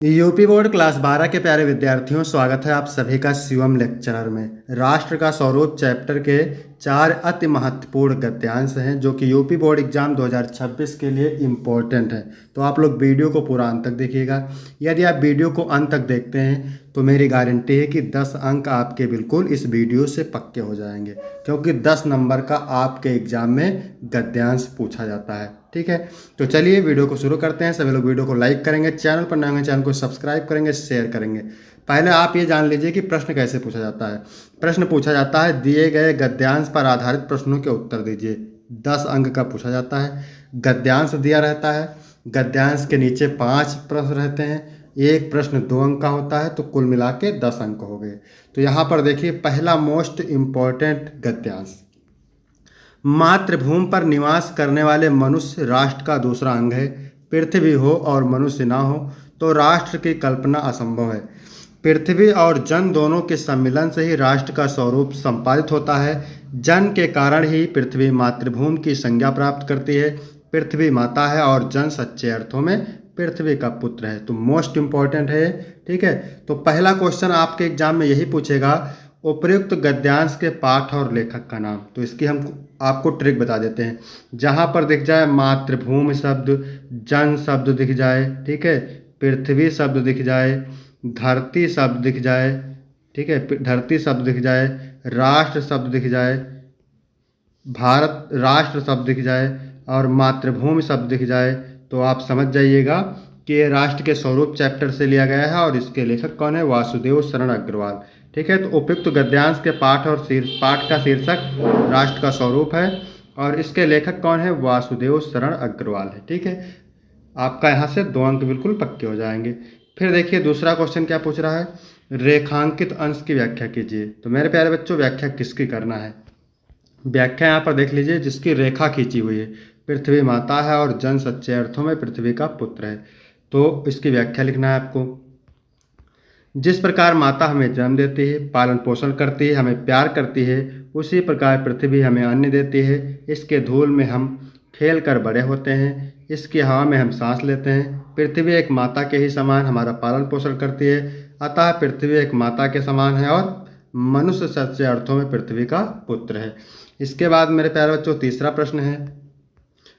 UP board class 12 के प्यारे विद्यार्थियों, स्वागत है आप सभी का शिवम लेक्चरर में। राष्ट्र का स्वरूप चैप्टर के 4 अति महत्वपूर्ण गद्यांश हैं जो कि यूपी बोर्ड एग्जाम 2026 के लिए इम्पोर्टेंट है। तो आप लोग वीडियो को पूरा अंत तक देखिएगा। यदि आप वीडियो को अंत तक देखते हैं तो मेरी गारंटी है कि 10 अंक आपके बिल्कुल इस वीडियो से पक्के हो जाएंगे, क्योंकि 10 नंबर का आपके एग्जाम में गद्यांश पूछा जाता है। ठीक है, तो चलिए वीडियो को शुरू करते हैं। सभी लोग वीडियो को लाइक करेंगे, चैनल पर नए होंगे चैनल को सब्सक्राइब करेंगे, शेयर करेंगे। पहले आप ये जान लीजिए कि प्रश्न कैसे पूछा जाता है। प्रश्न पूछा जाता है, दिए गए गद्यांश पर आधारित प्रश्नों के उत्तर दीजिए। 10 अंक का पूछा जाता है। गद्यांश दिया रहता है, गद्यांश के नीचे 5 प्रश्न रहते हैं, एक प्रश्न 2 अंक का होता है, तो कुल मिला के 10 अंक हो गए। तो यहाँ पर देखिए, पहला मोस्ट इम्पॉर्टेंट गद्यांश, मातृभूमि पर निवास करने वाले मनुष्य राष्ट्र का दूसरा अंग है। पृथ्वी हो और मनुष्य ना हो तो राष्ट्र की कल्पना असंभव है। पृथ्वी और जन दोनों के सम्मिलन से ही राष्ट्र का स्वरूप संपादित होता है। जन के कारण ही पृथ्वी मातृभूमि की संज्ञा प्राप्त करती है। पृथ्वी माता है और जन सच्चे अर्थों में पृथ्वी का पुत्र है। तो मोस्ट इम्पॉर्टेंट है। ठीक है, तो पहला क्वेश्चन आपके एग्जाम में यही पूछेगा, उपर्युक्त गद्यांश के पाठ और लेखक का नाम। तो इसकी हम आपको ट्रिक बता देते हैं। जहाँ पर दिख जाए मातृभूमि शब्द, जन शब्द दिख जाए, ठीक है, पृथ्वी शब्द दिख जाए, धरती शब्द दिख जाए, ठीक है, धरती शब्द दिख जाए, राष्ट्र शब्द दिख जाए, भारत राष्ट्र शब्द दिख जाए और मातृभूमि शब्द दिख जाए, तो आप समझ जाइएगा कि ये राष्ट्र के स्वरूप चैप्टर से लिया गया है और इसके लेखक कौन है? वासुदेव शरण अग्रवाल। ठीक है, तो उपयुक्त गद्यांश के पाठ और पाठ का शीर्षक राष्ट्र का स्वरूप है और इसके लेखक कौन है? वासुदेव शरण अग्रवाल है। ठीक है, आपका यहाँ से 2 अंक बिल्कुल पक्के हो जाएंगे। फिर देखिए दूसरा क्वेश्चन क्या पूछ रहा है, रेखांकित अंश की व्याख्या कीजिए। तो मेरे प्यारे बच्चों, व्याख्या किसकी करना है? व्याख्या यहाँ पर देख लीजिए, जिसकी रेखा खींची हुई है। पृथ्वी माता है और जन सच्चे अर्थों में पृथ्वी का पुत्र है, तो इसकी व्याख्या लिखना है आपको। जिस प्रकार माता हमें जन्म देती है, पालन पोषण करती है, हमें प्यार करती है, उसी प्रकार पृथ्वी हमें अन्न देती है। इसके धूल में हम खेल कर बड़े होते हैं, इसकी हवा में हम सांस लेते हैं। पृथ्वी एक माता के ही समान हमारा पालन पोषण करती है, अतः पृथ्वी एक माता के समान है और मनुष्य सच्चे अर्थों में पृथ्वी का पुत्र है। इसके बाद मेरे प्यारे बच्चों तीसरा प्रश्न है,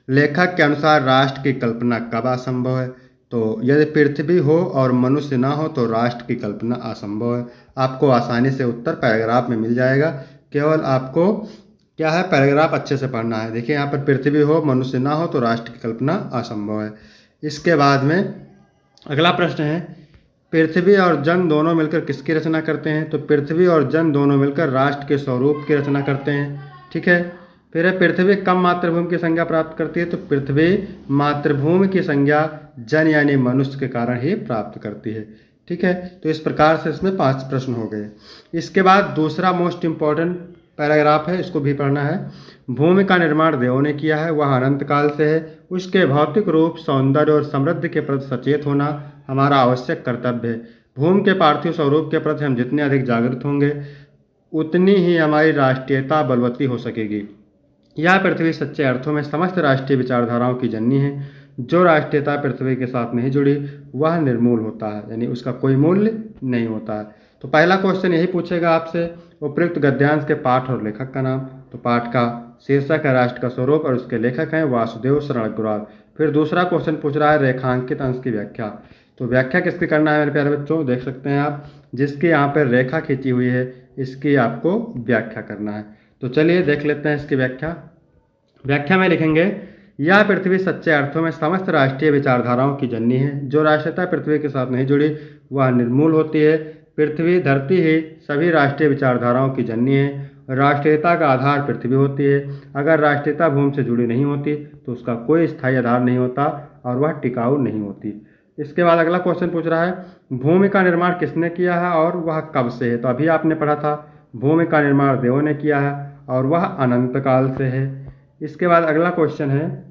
लेखक के अनुसार राष्ट्र की कल्पना कब असंभव है? तो यदि पृथ्वी हो और मनुष्य ना हो तो राष्ट्र की कल्पना असंभव है। आपको आसानी से उत्तर पैराग्राफ में मिल जाएगा, केवल आपको क्या है, पैराग्राफ अच्छे से पढ़ना है। देखिए यहाँ पर पृथ्वी हो मनुष्य ना हो तो राष्ट्र की कल्पना असंभव है। इसके बाद में अगला प्रश्न है, पृथ्वी और जन दोनों मिलकर किसकी रचना करते हैं? तो पृथ्वी और जन दोनों मिलकर राष्ट्र के स्वरूप की रचना करते हैं। ठीक है, फिर है, पृथ्वी कब मातृभूमि की संज्ञा प्राप्त करती है? तो पृथ्वी मातृभूमि की संज्ञा जन यानी मनुष्य के कारण ही प्राप्त करती है। ठीक है, तो इस प्रकार से इसमें 5 प्रश्न हो गए। इसके बाद दूसरा मोस्ट इम्पॉर्टेंट पैराग्राफ है, इसको भी पढ़ना है। भूमि का निर्माण देवों ने किया है, वह अनंत काल से है। उसके भौतिक रूप, सौंदर्य और समृद्धि के प्रति सचेत होना हमारा आवश्यक कर्तव्य है। भूमि के पार्थिव स्वरूप के प्रति हम जितने अधिक जागृत होंगे, उतनी ही हमारी राष्ट्रीयता बलवती हो सकेगी। यह पृथ्वी सच्चे अर्थों में समस्त राष्ट्रीय विचारधाराओं की जननी है। जो राष्ट्रीयता पृथ्वी के साथ नहीं जुड़ी वह निर्मूल होता है, यानी उसका कोई मूल्य नहीं होता है। तो पहला क्वेश्चन यही पूछेगा आपसे, उपयुक्त गद्यांश के पाठ और लेखक का नाम। तो पाठ का शीर्षक है राष्ट्र का स्वरूप और उसके लेखक हैं वासुदेव शरण अग्रवाल। फिर दूसरा क्वेश्चन पूछ रहा है रेखांकित अंश की व्याख्या। तो व्याख्या किसकी करना है मेरे प्यारे बच्चों? देख सकते हैं आप, जिसकी यहाँ पर रेखा खींची हुई है इसकी आपको व्याख्या करना है। तो चलिए देख लेते हैं इसकी व्याख्या। व्याख्या में लिखेंगे, यह पृथ्वी सच्चे अर्थों में समस्त राष्ट्रीय विचारधाराओं की जननी है। जो राष्ट्रीयता पृथ्वी के साथ नहीं जुड़ी वह निर्मूल होती है। पृथ्वी धरती ही सभी राष्ट्रीय विचारधाराओं की जननी है। राष्ट्रीयता का आधार पृथ्वी होती है। अगर राष्ट्रीयता भूमि से जुड़ी नहीं होती तो उसका कोई स्थायी आधार नहीं होता और वह टिकाऊ नहीं होती। इसके बाद अगला क्वेश्चन पूछ रहा है, भूमि का निर्माण किसने किया है और वह कब से है? तो अभी आपने पढ़ा था, भूमि का निर्माण देवों ने किया है और वह अनंत काल से है। इसके बाद अगला क्वेश्चन है,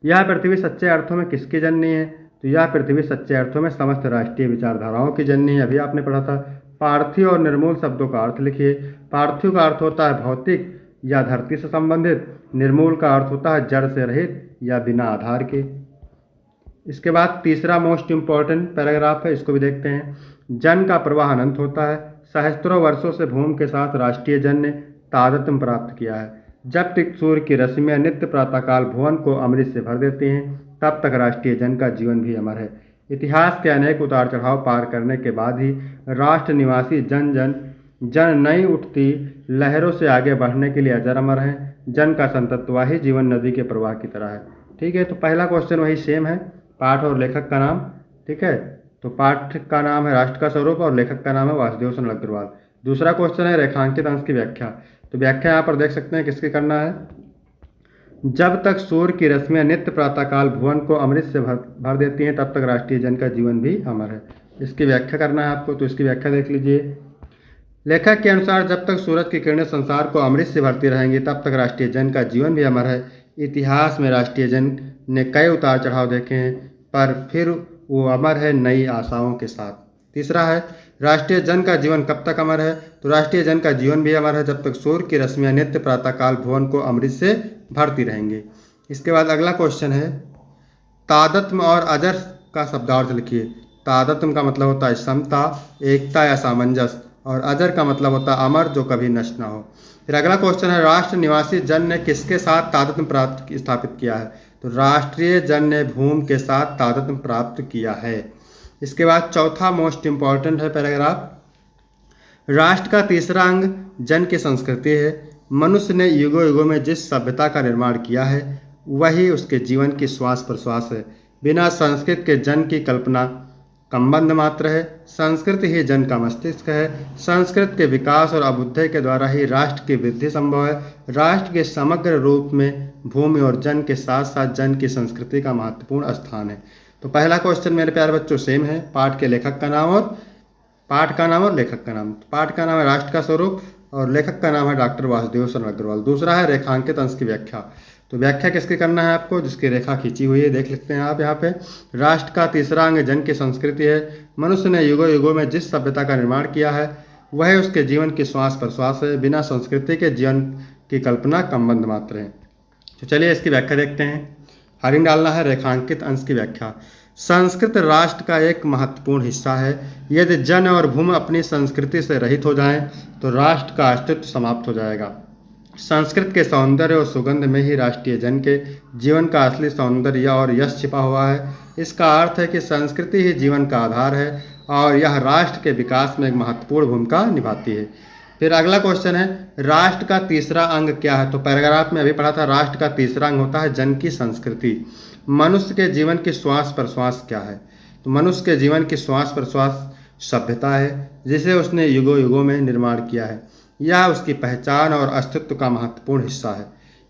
यह पृथ्वी सच्चे अर्थों में किसकी जननी है? तो यह पृथ्वी सच्चे अर्थों में समस्त राष्ट्रीय विचारधाराओं की जननी है। अभी आपने पढ़ा था। पार्थिव और निर्मूल शब्दों का अर्थ लिखिए। पार्थिव का अर्थ होता है भौतिक या धरती से संबंधित, निर्मूल का अर्थ होता है जड़ से रहित या बिना आधार के। इसके बाद तीसरा मोस्ट इम्पॉर्टेंट पैराग्राफ है, इसको भी देखते हैं। जन का प्रवाह अनंत होता है। सहस्त्रों वर्षों से भूमि के साथ राष्ट्रीय जन ने तादात्म्य प्राप्त किया है। जब तक सूर्य की रश्मियाँ नित्य प्रातःकाल भुवन को अमृत से भर देती हैं, तब तक राष्ट्रीय जन का जीवन भी अमर है। इतिहास के अनेक उतार चढ़ाव पार करने के बाद ही राष्ट्र निवासी जन नई उठती लहरों से आगे बढ़ने के लिए अजर अमर हैं। जन का संतत्व ही जीवन नदी के प्रवाह की तरह है। ठीक है, तो पहला क्वेश्चन वही सेम है, पाठ और लेखक का नाम। ठीक है, तो पाठ का नाम है राष्ट्र का स्वरूप और लेखक का नाम है वासुदेव शरण अग्रवाल। दूसरा क्वेश्चन है रेखांकित अंश की व्याख्या। तो व्याख्या यहाँ पर देख सकते हैं किसकी करना है। जब तक सूर्य की रश्मियाँ नित्य प्रातःकाल भुवन को अमृत से भर देती हैं, तब तक राष्ट्रीय जन का जीवन भी अमर है। इसकी व्याख्या करना है आपको, तो इसकी व्याख्या देख लीजिए। लेखक के अनुसार जब तक सूरज की किरणें संसार को अमृत से भरती रहेंगी, तब तक राष्ट्रीय जन का जीवन भी अमर है। इतिहास में राष्ट्रीय जन ने कई उतार चढ़ाव देखे हैं, पर फिर वो अमर है नई आशाओं के साथ। तीसरा है राष्ट्रीय जन का जीवन कब तक अमर है। तो राष्ट्रीय जन का जीवन भी अमर है जब तक सूर्य की रश्मियाँ नित्य प्रातःकाल भुवन को अमृत से भरती रहेंगी। इसके बाद अगला क्वेश्चन है तादात्म्य और अजर का शब्दार्थ लिखिए। तादात्म्य का मतलब होता है समता, एकता या सामंजस्य, और अजर का मतलब होता है अमर, जो कभी नष्ट ना हो। फिर अगला क्वेश्चन है राष्ट्र निवासी जन ने किसके साथ तादात्म्य प्राप्त स्थापित किया है। तो राष्ट्रीय जन ने भूमि के साथ तादात्म्य प्राप्त किया है। इसके बाद चौथा मोस्ट इम्पॉर्टेंट है पैराग्राफ, राष्ट्र का तीसरा अंग जन की संस्कृति है। मनुष्य ने युगों युगों में जिस सभ्यता का निर्माण किया है, वही उसके जीवन की श्वास प्रश्वास है। बिना संस्कृत के जन की कल्पना संबंध मात्र है। संस्कृत ही जन का मस्तिष्क है। संस्कृत के विकास और अभ्युदय के द्वारा ही राष्ट्र की वृद्धि संभव है। राष्ट्र के समग्र रूप में भूमि और जन के साथ साथ जन की संस्कृति का महत्वपूर्ण स्थान है। तो पहला क्वेश्चन मेरे प्यारे बच्चों सेम है, पाठ के लेखक का नाम और पाठ का नाम और लेखक का नाम। पाठ का नाम है राष्ट्र का स्वरूप और लेखक का नाम है डॉक्टर वासुदेव शरण अग्रवाल। दूसरा है रेखांकित अंश की व्याख्या। तो व्याख्या किसकी करना है आपको, जिसकी रेखा खींची हुई है, देख लेते हैं आप यहाँ पे। राष्ट्र का तीसरा अंग जन की संस्कृति है। मनुष्य ने युगों युगों में जिस सभ्यता का निर्माण किया है, वह उसके जीवन की श्वास प्रश्वास है। बिना संस्कृति के जीवन की कल्पना संबंध मात्र है। तो चलिए इसकी व्याख्या देखते हैं। हरिंग डालना है रेखांकित अंश की व्याख्या। संस्कृत राष्ट्र का एक महत्वपूर्ण हिस्सा है। यदि जन और भूमि अपनी संस्कृति से रहित हो जाएं, तो राष्ट्र का अस्तित्व समाप्त हो जाएगा। संस्कृत के सौंदर्य और सुगंध में ही राष्ट्रीय जन के जीवन का असली सौंदर्य और यश छिपा हुआ है। इसका अर्थ है कि संस्कृति ही जीवन का आधार है और यह राष्ट्र के विकास में एक महत्वपूर्ण भूमिका निभाती है। फिर अगला क्वेश्चन है राष्ट्र का तीसरा अंग क्या है। तो पैराग्राफ में अभी पढ़ा था, राष्ट्र का तीसरा अंग होता है जन की संस्कृति। मनुष्य के जीवन की श्वास प्रश्वास क्या है। तो मनुष्य के जीवन की श्वास प्रश्वास सभ्यता है, जिसे उसने युगों युगों में निर्माण किया है। यह उसकी पहचान और अस्तित्व का महत्वपूर्ण हिस्सा है।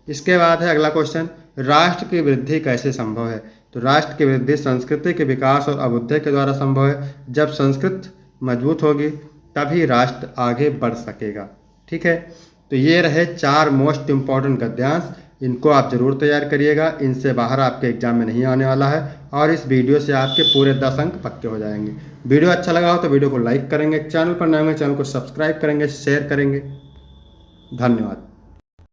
इसके बाद है अगला क्वेश्चन, राष्ट्र की वृद्धि कैसे संभव है। तो राष्ट्र की वृद्धि संस्कृति के विकास और अभ्युदय के द्वारा संभव है। जब संस्कृत मजबूत होगी, तभी राष्ट्र आगे बढ़ सकेगा। ठीक है, तो ये रहे 4 मोस्ट इम्पॉर्टेंट गद्यांश। इनको आप जरूर तैयार करिएगा, इनसे बाहर आपके एग्जाम में नहीं आने वाला है और इस वीडियो से आपके पूरे 10 अंक पक्के हो जाएंगे। वीडियो अच्छा लगा हो तो वीडियो को लाइक करेंगे, चैनल पर नए होंगे चैनल को सब्सक्राइब करेंगे, शेयर करेंगे। धन्यवाद।